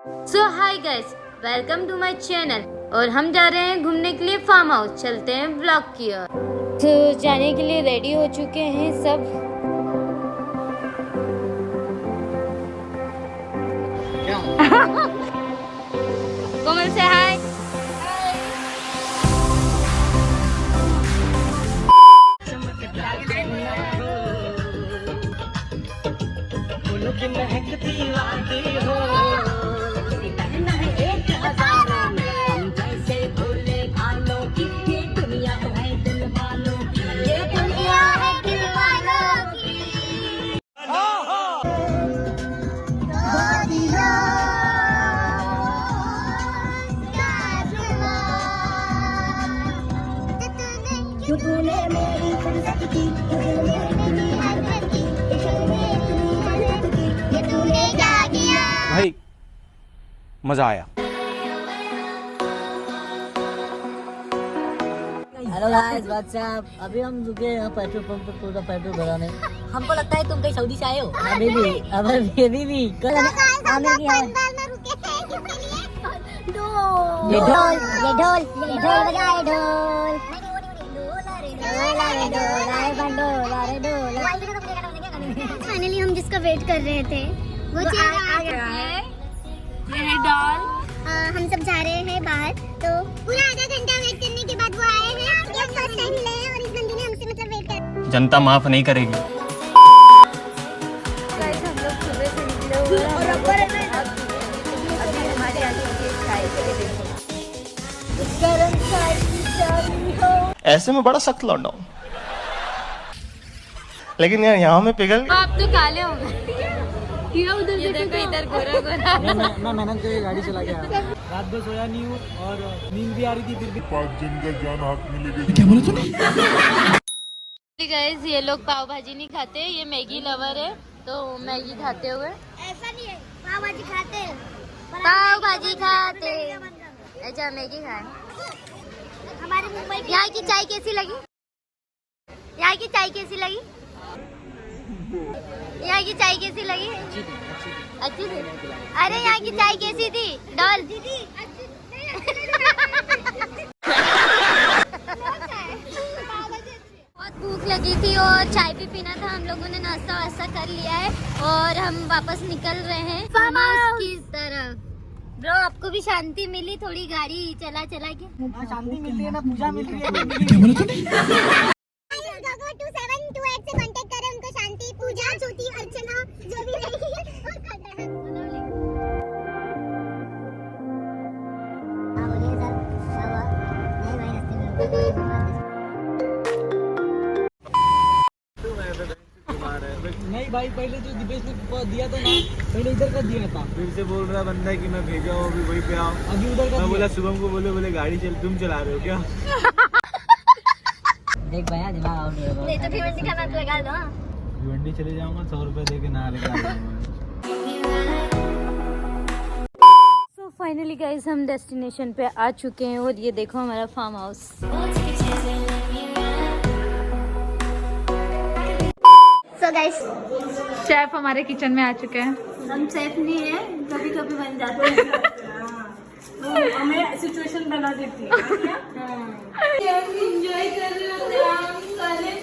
So hi guys, welcome to my channel. और हम जा रहे हैं घूमने के लिए फार्म हाउस। चलते हैं व्लॉग की ओर। तो जाने के लिए रेडी हो चुके हैं सब। कोमल से हाय। भाई मजा आया। Hello guys, what's up. अभी हम रुके हैं पेट्रोल पंप पे पूरा पेट्रोल भराने। हमको लगता है तुम कहीं सऊदी से आए हो। अभी भी कल आमिर की ये ढोल बजाए ढोल। फाइनली हम जिसका वेट कर रहे थे वो आ गया है। ये है डॉल। हम सब जा रहे हैं बाहर, तो पूरा आधा घंटा वेट करने के बाद वो आए हैं। ये फर्स्ट टाइम मिले हैं और इस बंदी ने हमसे मतलब वेट कर। जनता माफ नहीं करेगी। गाइस, हम लोग सुबह से निकले हुए हैं और अभी हमारे आगे चाय के लिए देखो। गरम चाय की चाबी हो। ऐसे में बड़ा सख्त लौट हूँ, लेकिन यार यहाँ में पिघल। आप तो काले हो गए। उधर ये देखो, इधर गोरा गोरा। मैं मेहनत करके गाड़ी चला गया। रात भर सोया नहीं हूँ और नींद भी आ रही थी, फिर भी 5 दिन का जान हाथ में लेके क्या बोला तूने? गाइस, ये लोग पाव भाजी नहीं खाते, ये मैगी लवर है, तो मैगी खाते हुए। ऐसा नहीं है, पाव भाजी खाते हैं। पाव भाजी खाते। अच्छा, मैगी खाए। हमारे मुंबई की यहाँ की चाय कैसी लगी? यहाँ की चाय कैसी लगी? यहाँ की चाय कैसी लगी? अच्छी थी। अरे यहाँ की चाय कैसी थी डॉल? दीदी बहुत भूख लगी थी और चाय भी पीना था। हम लोगों ने नाश्ता वास्ता कर लिया है और हम वापस निकल रहे हैं फार्म हाउस की तरफ। ब्रो, आपको भी शांति मिली थोड़ी गाड़ी चला चला के? शांति मिलती है ना, पूजा मिल रही है। 2728 से कांटेक्ट करें, उनको शांति पूजा ज्योति अर्चना जो भी रहेगी वो कर रहे हैं। हां बोलिए सर, क्या हुआ? नहीं भाई, रास्ते में नहीं भाई, पहले जो दिपेश ने दिया था ना, पहले इधर का दिया था। फिर से बोल रहा बंदा है कि मैं भेजा हूँ अभी वहीं पे आओ। अभी उधर का मैं बोला शुभम को बोले गाड़ी चल, तुम चला रहे हो क्या? देख भैया, दिमाग आउट हो नहीं तो फिर दिखाना लगा दो। भिवंडी चले जाऊंगा, 100 रुपए दे के नहा लेके आ जाऊंगा। सो फाइनली गाइस, हम डेस्टिनेशन पे आ चुके हैं और ये देखो हमारा farm house. So guys, chef हमारे किचन में आ चुके हैं। हम सेफ नहीं है, कभी कभी बन जाते हैं। हमें सिचुएशन बना देती है। एंजॉय कर रहे होते हैं हम साले।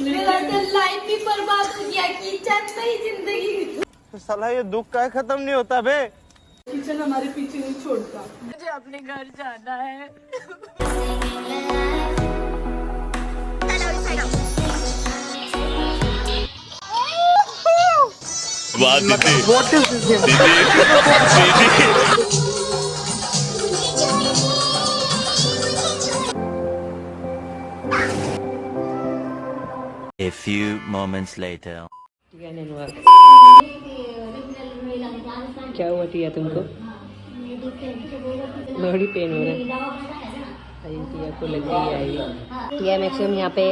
मेरा तो लाइफ भी बर्बाद हो गया, किचन में ही जिंदगी। साला ये दुख का खत्म नहीं होता बे। किचन हमारे पीछे नहीं छोड़ता। मुझे अपने घर जाना है। वाह दीदी, A few moments later. क्या हुआ टिया तुमको? बड़ी पेन हो रहा है। टिया को लग गई आई। टिया मैक्सिमम यहाँ पे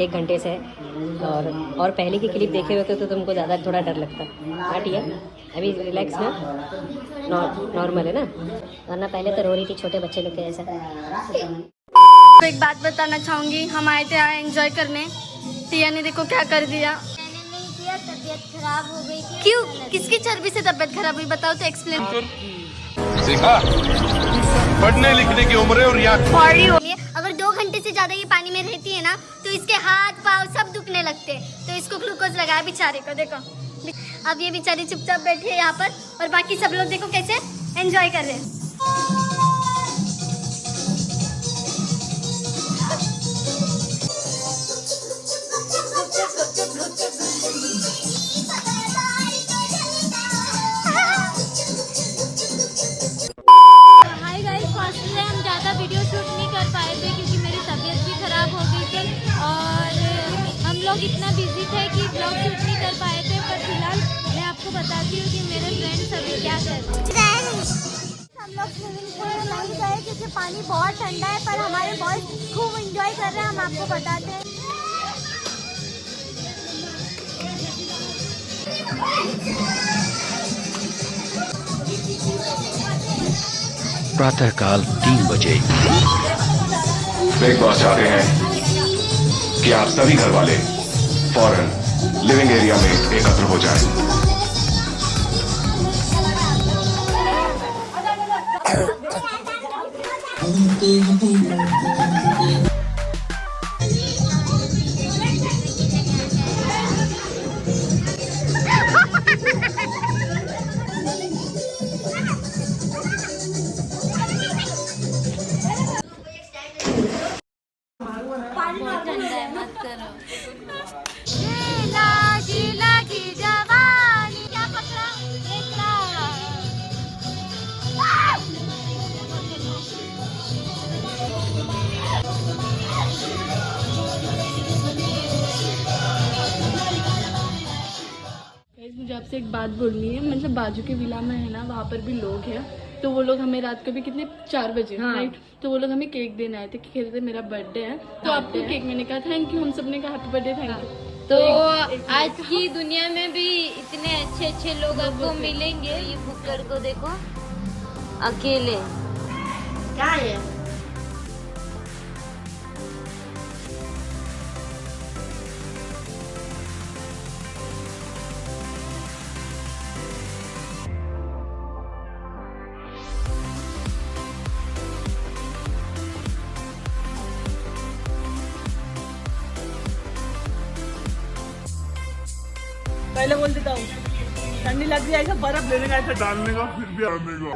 1 घंटे से है और पहले की क्लिप देखे होते तो तुमको ज़्यादा थोड़ा डर लगता। हाँ टिया, अभी रिलैक्स ना, नॉर्मल है ना, वरना पहले तो रो रही थी छोटे बच्चे लोग के जैसा। तो एक बात बताना चाहूंगी, हम आए थे यहाँ एंजॉय करने, टिया ने देखो क्या कर दिया। मैंने नहीं किया, तब तबीयत खराब हो गई थी। क्यों? किसकी चर्बी से तबीयत खराब हुई बताओ तो, एक्सप्लेन। देखा, पढ़ने लिखने की उम्र है और यहाँ अगर 2 घंटे से ज्यादा ये पानी में रहती है ना तो इसके हाथ पाँव सब दुखने लगते हैं, तो इसको ग्लूकोज लगाया बेचारे को। देखो अब ये बेचारी चुपचाप बैठी है यहाँ पर, और बाकी सब लोग देखो कैसे एंजॉय कर रहे हैं। हाय गाइस, फास्टली हम ज़्यादा वीडियो शूट नहीं कर पाए थे क्योंकि मेरी तबीयत भी ख़राब हो गई थी और हम लोग इतना बिजी थे कि ब्लॉग शूट नहीं कर पाए थे। पर फिलहाल मैं आपको बताती हूँ कि मेरे फ्रेंड्स अभी क्या कर रहे हैं। हम लोग स्विमिंग पूल में नहीं गए क्योंकि पानी बहुत ठंडा है, पर हमारे बॉयज खूब एंजॉय कर रहे हैं, हम आपको बताते हैं। प्रातःकाल 3 बजे। ब्रेकफास्ट चाहते हैं कि आप सभी घर वाले फौरन लिविंग एरिया में एकत्र हो जाएं। बहुत ठंडा है, मत करो। क्या पकड़ा? मुझे आपसे एक बात बोलनी है, मतलब बाजू के विला में है ना, वहाँ पर भी लोग हैं, तो वो लोग हमें रात को भी कितने 4 बजे राइट, तो वो लोग हमें केक देने आए थे कि कह रहे थे मेरा बर्थडे है तो आपको केक। मैंने कहा थैंक यू, हम सब ने कहा हैप्पी बर्थडे थैंक यू। तो आज की दुनिया में भी इतने अच्छे अच्छे लोग आपको मिलेंगे। ये बुकर को देखो, अकेले क्या है? पहले बोल देता हूँ, ठंडी लग जाएगा, बर्फ लेने का ऐसा डालने का, फिर भी आने का।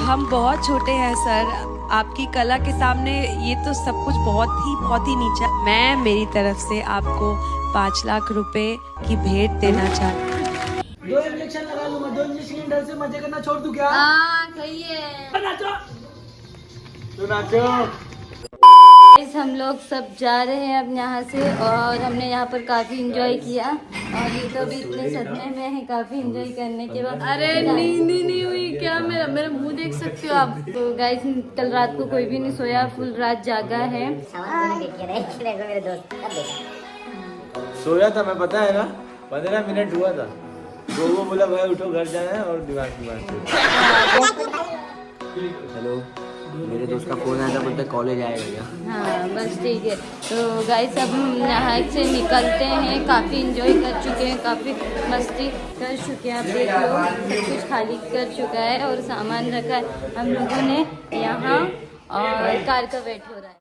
हम बहुत छोटे हैं सर, आपकी कला के सामने ये तो सब कुछ बहुत ही नीचा। मैं मेरी तरफ से आपको 5 लाख रुपए की भेंट देना चाहती हूँ। 2 इंजेक्शन लगा लूंगा, 2 इंजेक्शन के डर से मजे करना छोड़ दूं क्या? हाँ सही है। नाचो, तू नाचो। हम लोग सब जा रहे हैं अब यहाँ से, और हमने यहाँ पर काफी एंजॉय किया और ये तो अभी इतने सदमे में है काफी एंजॉय करने के बाद। अरे नींद ही नहीं हुई क्या? मेरा मुंह देख सकते हो आप। तो गाइस कल रात को कोई भी नहीं सोया, फुल रात जागा है। सोया था मैं, पता है ना, 15 मिनट हुआ था, वो बोला भाई उठो घर जाना है, और दिमाग हेलो, मेरे दोस्त का फोन आया था, बोलते कॉलेज आएगा क्या? हाँ बस ठीक है। तो गाइस अब हम यहाँ से निकलते हैं, काफ़ी एंजॉय कर चुके हैं, काफ़ी मस्ती कर चुके हैं। आप देख लो सब कुछ खाली कर चुका है और सामान रखा है हम लोगों ने यहाँ, और कार का वेट हो रहा है।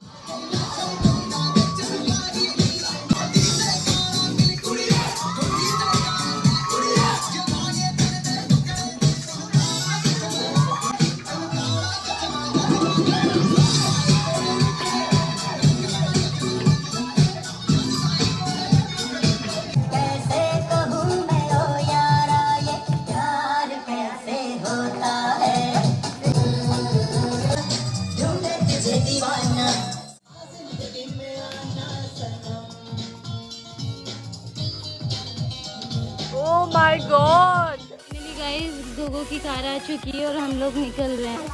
ओह माय गॉड, मेरी गाइस दोगों की कार आ चुकी है और हम लोग निकल रहे हैं।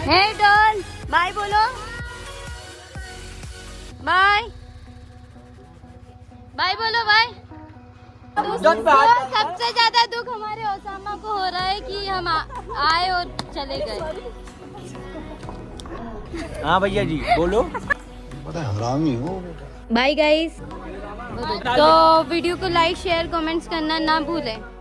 हे डॉल, बाय बोलो, बाय बाय बोलो, बाय। सबसे ज्यादा दुख हमारे ओसामा को हो रहा है कि हम आए और चले गए। हाँ भैया जी बोलो। Bye guys. तो वीडियो को लाइक शेयर कमेंट्स करना ना भूलें।